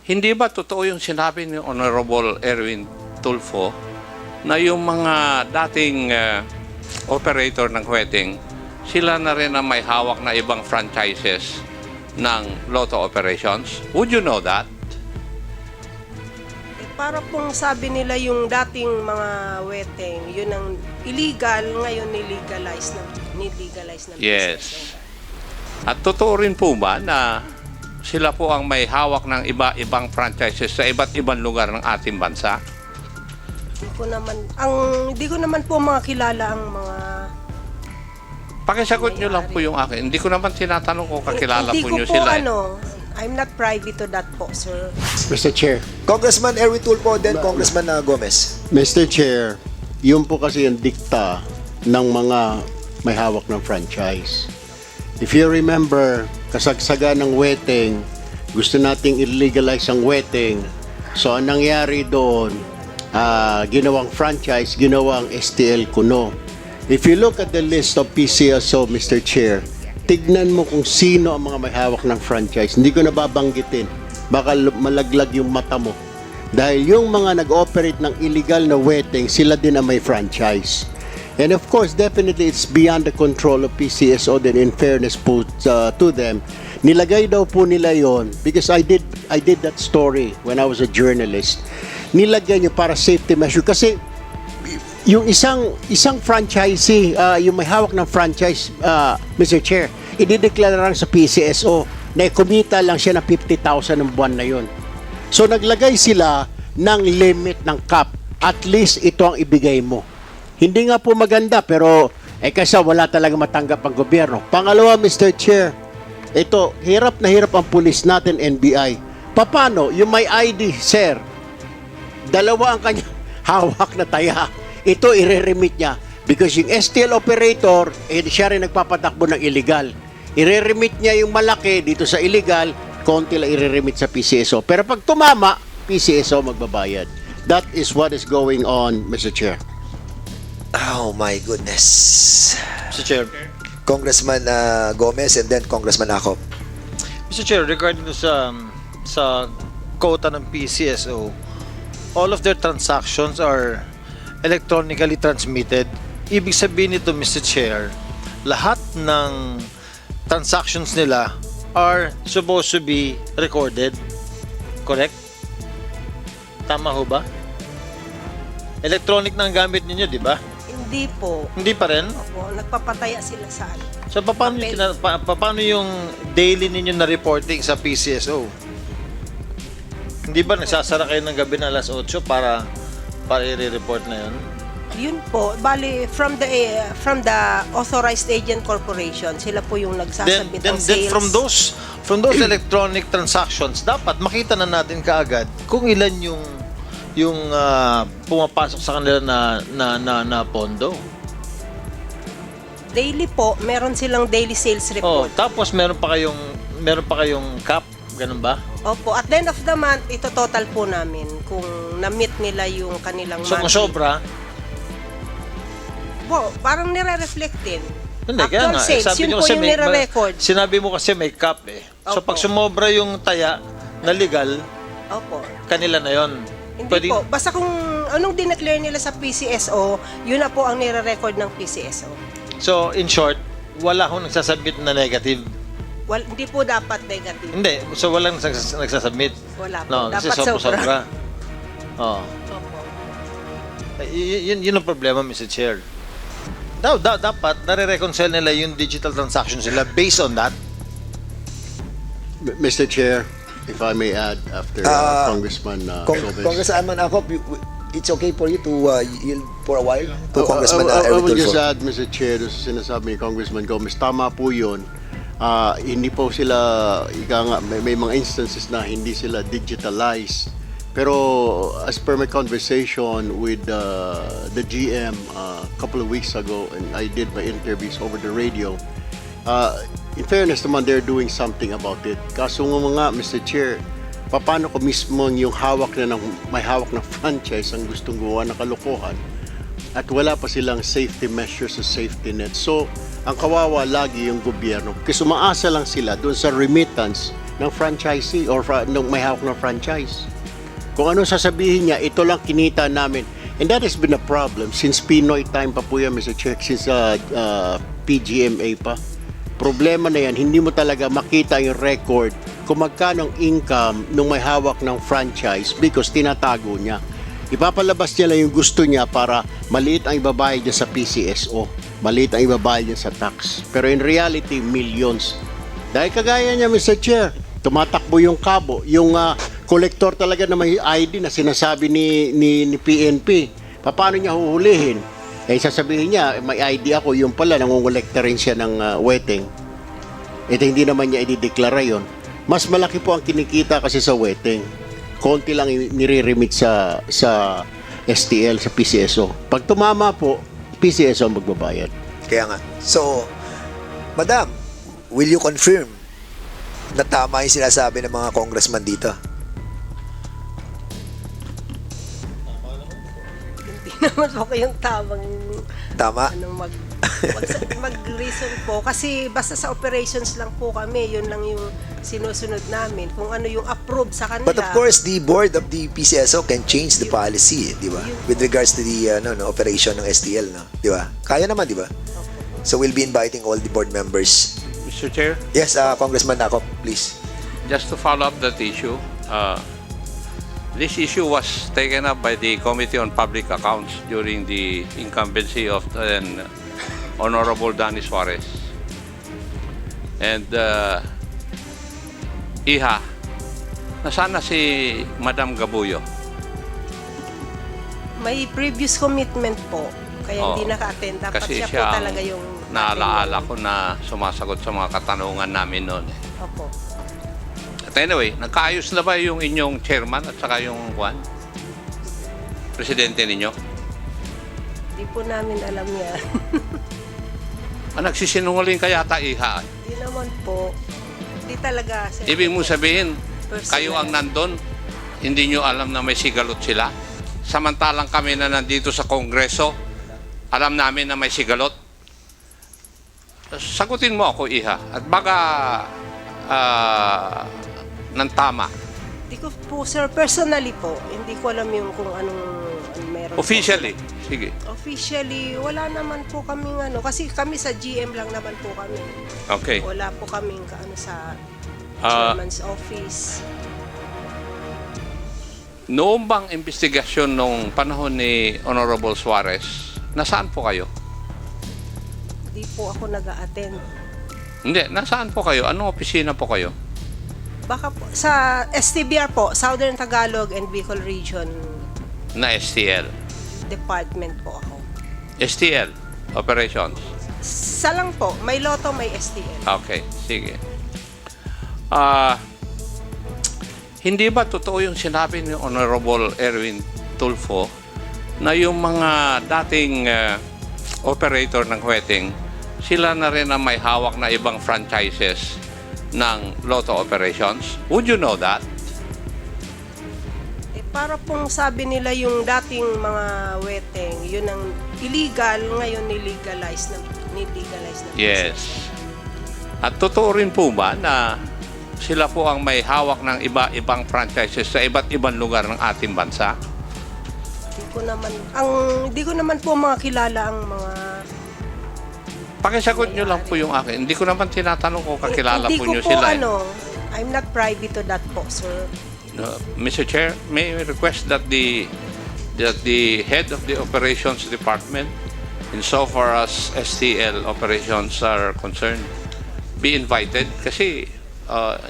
Hindi ba totoo yung sinabi ni Honorable Erwin Tulfo na yung mga dating operator ng wedding, sila na rin ang may hawak na ibang franchises ng lotto operations? Would you know that? Para pong sabi nila yung dating mga wedding, yun ang illegal, ngayon nilegalize na Yes. At totoo rin po ba na sila po ang may hawak ng iba-ibang franchises sa iba't ibang lugar ng ating bansa? Hindi ko naman po mga kilala ang mga... Pakisagot nyo lang po yung akin. Hindi ko naman tinatanong kung kakilala po nyo sila. I'm not privy to that po, sir. Mr. Chair. Congressman Erwin Tulfo, then Congressman Gomez. Mr. Chair, yun po kasi yung dikta ng mga may hawak ng franchise. If you remember, kasagsaga ng wedding, gusto nating illegalize ang wedding. So, ang nangyari doon, ginawang franchise, ginawang STL Kuno. If you look at the list of PCSO, Mr. Chair, tignan mo kung sino ang mga may hawak ng franchise. Hindi ko nababanggitin. Baka malaglag yung mata mo. Dahil yung mga nag-operate ng illegal na wedding, sila din ang may franchise. And of course, definitely it's beyond the control of PCSO then in fairness po to them. Nilagay daw po nila yon because I did that story when I was a journalist. Nilagay nyo para safety measure kasi yung isang franchisee, yung may hawak ng franchise, Mr. Chair, idideklara lang sa PCSO na kumita lang siya ng 50,000 ng buwan na yun. So naglagay sila ng limit ng cap. At least ito ang ibigay mo. Hindi nga po maganda pero kasi wala talaga matanggap ang gobyerno. Pangalawa, Mr. Chair, ito, hirap na hirap ang pulis natin, NBI. Paano? Yung may ID, sir, dalawa ang kanya hawak na taya. Ito, i-remit niya. Because yung STL operator, siya rin nagpapatakbo ng illegal. I-remit niya yung malaki dito sa illegal, konti lang i-remit sa PCSO. Pero pag tumama, PCSO magbabayad. That is what is going on, Mr. Chair. Oh my goodness. Mr. Chair. Congressman Gomez and then Congressman Acop. Mr. Chair, regarding sa quota ng PCSO, all of their transactions are electronically transmitted. Ibig sabihin nito, Mr. Chair, lahat ng transactions nila are supposed to be recorded. Correct? Tama ho ba? Electronic na ang gamit ninyo, di ba? Hindi po. Hindi pa rin? Opo, nagpapataya sila sa ano. So, paano yung daily ninyo na reporting sa PCSO? Hindi ba nagsasara kayo ng gabi na alas 8 para i-report na yun? Yun po, bali from the authorized agent corporation, sila po yung nagsasabit ng sales. Then from those electronic transactions, dapat makita na natin kaagad kung ilan yung pumapasok sa kanila na pondo. Daily po, meron silang daily sales report. Tapos meron pa kayong cap, ganun ba? Opo, at the end of the month, ito total po namin kung na-meet nila yung kanilang So kung monthly. sobra, Parang nire-reflect din. hindi, kaya Actual nga. sales, Sabi yun niyo po kasi yung nire-record. Sinabi mo kasi may cap eh. So Opo. pag sumobra yung taya na legal, Opo. kanila na yon. Hindi po. Basta kung anong dineclare nila sa PCSO, yun na po ang nire-record ng PCSO. So in short, wala akong nagsasubmit na negative. Hindi po dapat negative. Hindi. So walang nagsasubmit. Wala po. No, Dapat kasi sobra. Oh. Opo. Yun ang problema, Mr. Chair. Dapat nare-reconcile nila yung digital transactions nila based on that. Mr. Chair, if I may add after Congressman Gomez. Congressman Acop, it's okay for you to yield for a while to Congressman I Erwin will just Tulfo. add, Mr. Chair, doon sa sinasabi ni Congressman Gomez, tama po yun. Hindi po sila, may mga instances na hindi sila digitalized. Pero as per my conversation with the GM a couple of weeks ago, and I did my interviews over the radio, in fairness naman, they're doing something about it. Kaso nga, Mr. Chair, paano ko mismo yung may hawak na franchise ang gustong gawa ng kalokohan at wala pa silang safety measures sa safety net. So, ang kawawa lagi yung gobyerno kasi umaasa lang sila doon sa remittance ng franchisee or nung may hawak ng franchise. Kung ano sasabihin niya, ito lang kinita namin. And that has been a problem since Pinoy time pa po yan, Mr. Chair, since PGMA pa. Problema na yan, hindi mo talaga makita yung record kung magkano ang income nung may hawak ng franchise because tinatago niya. Ipapalabas niya lang yung gusto niya para maliit ang ibabayad niya sa PCSO, maliit ang ibabayad niya sa tax. Pero in reality, millions. Dahil kagaya niya, Mr. Chair, tumatakbo yung kabo, yung kolektor talaga na may ID na sinasabi ni PNP. Paano niya huhulihin? Eh sasabihin niya, may ID ako, yung pala, nangongolekta rin siya ng wedding. Ito hindi naman niya idideklara yon. Mas malaki po ang kinikita kasi sa wedding. Konti lang nire-remit sa STL, sa PCSO. Pag tumama po, PCSO ang magbabayad. Kaya nga. So, Madam, will you confirm na tama yung sinasabi ng mga congressman dito? Hindi naman po kayong tamang Tama? mag-reason po. Kasi basta sa operations lang po kami, yun lang yung sinusunod namin. Kung ano yung approve sa kanila. But of course, the board of the PCSO can change the policy, di ba? With regards to the operation ng STL, no? Di ba? Kaya naman, di ba? So we'll be inviting all the board members. Mr. Chair, Yes, Congressman Nakop, please. just to follow up that issue, this issue was taken up by the Committee on Public Accounts during the incumbency of Honorable Danny Suarez. And Iha, nasaan na si Madam Gabuyo? May previous commitment po. Kaya Oo. hindi naka-attend. Dapat Kasi siya po siya ang talaga yung... naalaala ko na sumasagot sa mga katanungan namin noon. Opo. At anyway, nagkaayos na ba yung inyong chairman at saka yung presidente ninyo? Hindi po namin alam yan. Nagsisinungaling ka yata, Iha. Hindi naman po. Hindi talaga. Sir. Ibig mo sabihin, Personal. kayo ang nandun, hindi nyo alam na may sigalot sila. Samantalang kami na nandito sa Kongreso, alam namin na may sigalot. Sagutin mo ako, Iha. At baka ng tama. Hindi ko po, sir, personally po, hindi ko alam yung kung anong meron. Officially. Sige. Officially, wala naman po kaming kasi kami sa GM lang naman po kami. Okay. Wala po kaming sa Ah. chairman's office. Noong bang investigasyon nung panahon ni Honorable Suarez, nasaan po kayo? Hindi po ako nag-a-attend. Hindi, nasaan po kayo? Anong opisina po kayo? Baka po, sa STBR po, Southern Tagalog and Bicol Region Na STL. Department po ako. STL Operations. Sa lang po, may loto, may STL. Okay, sige. Hindi ba totoo yung sinabi ni Honorable Erwin Tulfo na yung mga dating operator ng wedding, sila na rin ang may hawak na ibang franchises ng lotto operations? Would you know that? Para pong sabi nila yung dating mga weteng, yun ang illegal, ngayon nilegalize na. Yes. At totoo rin po ba na sila po ang may hawak ng iba-ibang franchises sa iba't ibang lugar ng ating bansa? Hindi ko naman po mga kilala ang mga... Pakisagot nyo lang po yung akin. Hindi ko naman tinatanong kung kakilala po nyo sila. Hindi ko po I'm not privy to that po, sir. Mr. Chair, may I request that the head of the operations department, insofar as STL operations are concerned, be invited kasi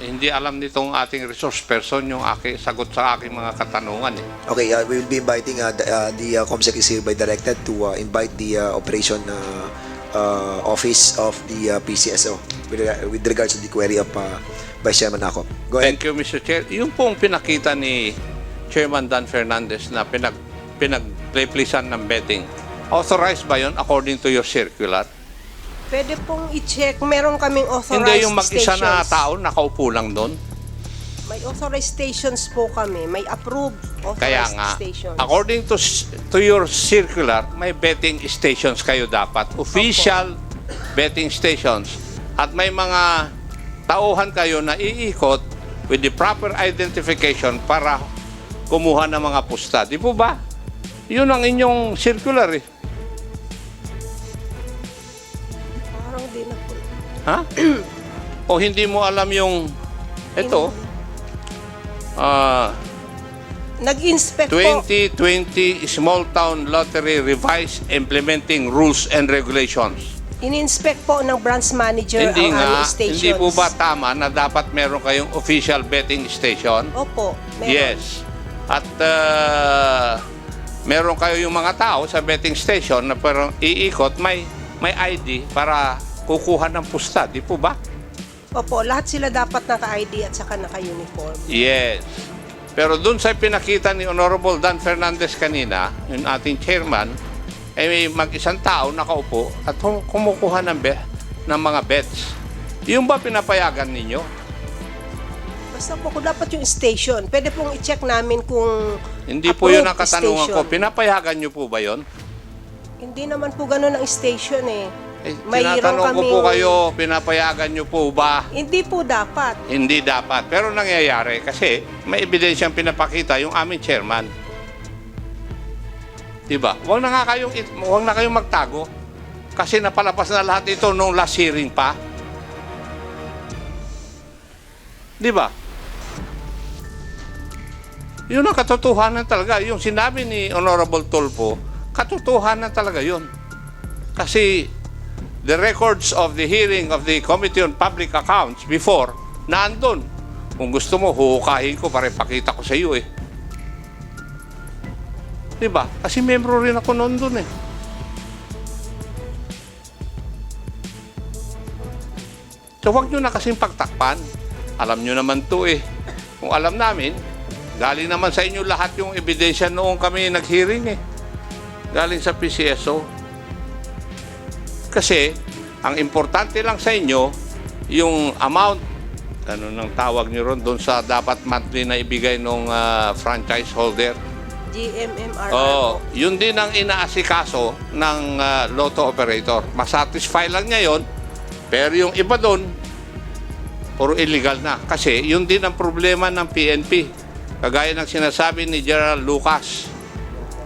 hindi alam nitong ating resource person yung sagot sa aking mga katanungan. Okay, we will be inviting the COMSEC is hereby directed to invite the operation office of the PCSO with regards to the query of Vice Chairman Nakop. Go ahead. Thank you, Mr. Chair. Yung pong pinakita ni Chairman Dan Fernandez na pinag-replisan ng betting, authorized ba yun according to your circular? Pwede pong i-check. Meron kaming authorized Hindi yung mag-isa na stations. tao nakaupo lang doon. May authorized stations po kami. May approved Kaya authorized nga, stations. according to your circular, may betting stations kayo dapat. Official betting stations. At may mga tauhan kayo na iikot with the proper identification para kumuha ng mga pusta. Di po ba? Yun ang inyong circular eh. Parang di na po. Ha? O hindi mo alam yung ito, Nag-inspect po. 2020 Small Town Lottery Revised Implementing Rules and Regulations. In-inspect po ng branch manager Hindi ang nga, aming stations. hindi po ba tama na dapat meron kayong official betting station? Opo, meron. Yes. At meron kayo yung mga tao sa betting station na parang iikot, may ID para kukuha ng pusta, di po ba? Opo, lahat sila dapat naka-ID at saka naka-uniform. Yes. Pero dun sa pinakita ni Honorable Dan Fernandez kanina, yung ating chairman, ay may mag-isang tao nakaupo at kumukuha ng mga bets. Yung ba pinapayagan ninyo? Basta po kung dapat yung station, pwede pong i-check namin kung Hindi po yun ang approved katanungan ko. station. Pinapayagan nyo po ba yun? Hindi naman po ganun ang station eh. Eh, Mayroon tinatanong ko po kaming- kayo, pinapayagan nyo po ba? Hindi po dapat. Hindi dapat. Pero nangyayari kasi may ebidensyang pinapakita yung aming chairman. Diba? Huwag na kayong magtago. Kasi napalapas na lahat ito nung last hearing pa. Diba? Yun ang katotohanan talaga. Yung sinabi ni Honorable Tulfo, katotohanan talaga yun. Kasi the records of the hearing of the Committee on Public Accounts before, naandun. Kung gusto mo, huhukahin ko para ipakita ko sa iyo eh. Diba? Kasi membro rin ako noon dun eh. So huwag nyo na kasing pagtakpan. Alam nyo naman to eh. Kung alam namin, galing naman sa inyo lahat yung ebidensya noong kami nag-hearing eh. Galing sa PCSO. Kasi, ang importante lang sa inyo, yung amount, ano nang tawag nyo ron, doon sa dapat monthly na ibigay ng franchise holder. GMMRR Oo, po. yun din ang inaasikaso ng lotto operator. Masatisfy lang niya yun, pero yung iba doon, puro illegal na. Kasi yun din ang problema ng PNP. Kagaya ng sinasabi ni General Lucas.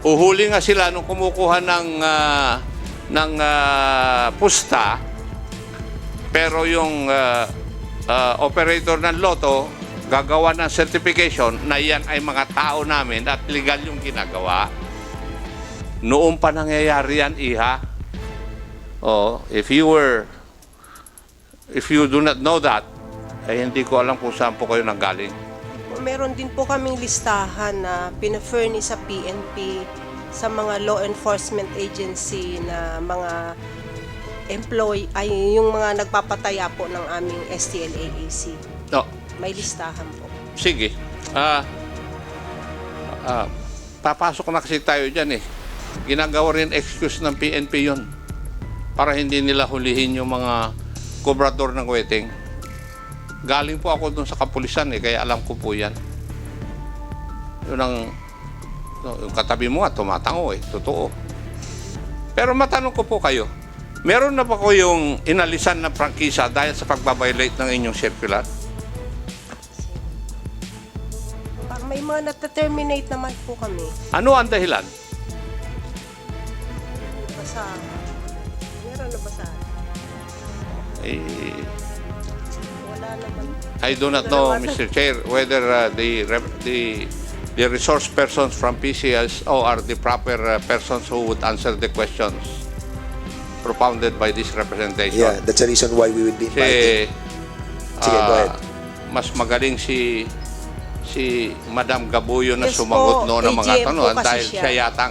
Uhuli nga sila nung kumukuha ng pusta, pero yung operator ng lotto gagawa ng certification na yan ay mga tao namin at legal yung ginagawa. Noon pa nangyayari yan, Iha. Oh, if you do not know that, ay hindi ko alam kung saan po kayo nanggaling. Meron din po kaming listahan na pina-furnish sa PNP sa mga law enforcement agency na mga yung mga nagpapataya po ng aming STLAAC. No, May listahan po. sige. Papasok na kasi tayo dyan eh. Ginagawa rin excuse ng PNP yun para hindi nila hulihin yung mga kobrador ng wedding. Galing po ako dun sa kapulisan eh, kaya alam ko po yan. Yun ang yung katabi mo nga, tumatango eh, totoo. Pero matanong ko po kayo, meron na ba ko yung inalisan na prangkisa dahil sa pagbabiolate ng inyong circular? May mga nata-terminate naman po kami. Ano ang dahilan? Basa. Meron na basa. Eh, Wala naman. I do not know, Mr. Chair, whether the resource persons from PCSO are the proper persons who would answer the questions propounded by this representation. Yeah, that's the reason why we would be inviting. Kasi, Sige, go ahead. mas magaling si Madam Gabuyo na Yes sumagot po, noon ng mga AGM po tanong kasi dahil siya. siya yata ang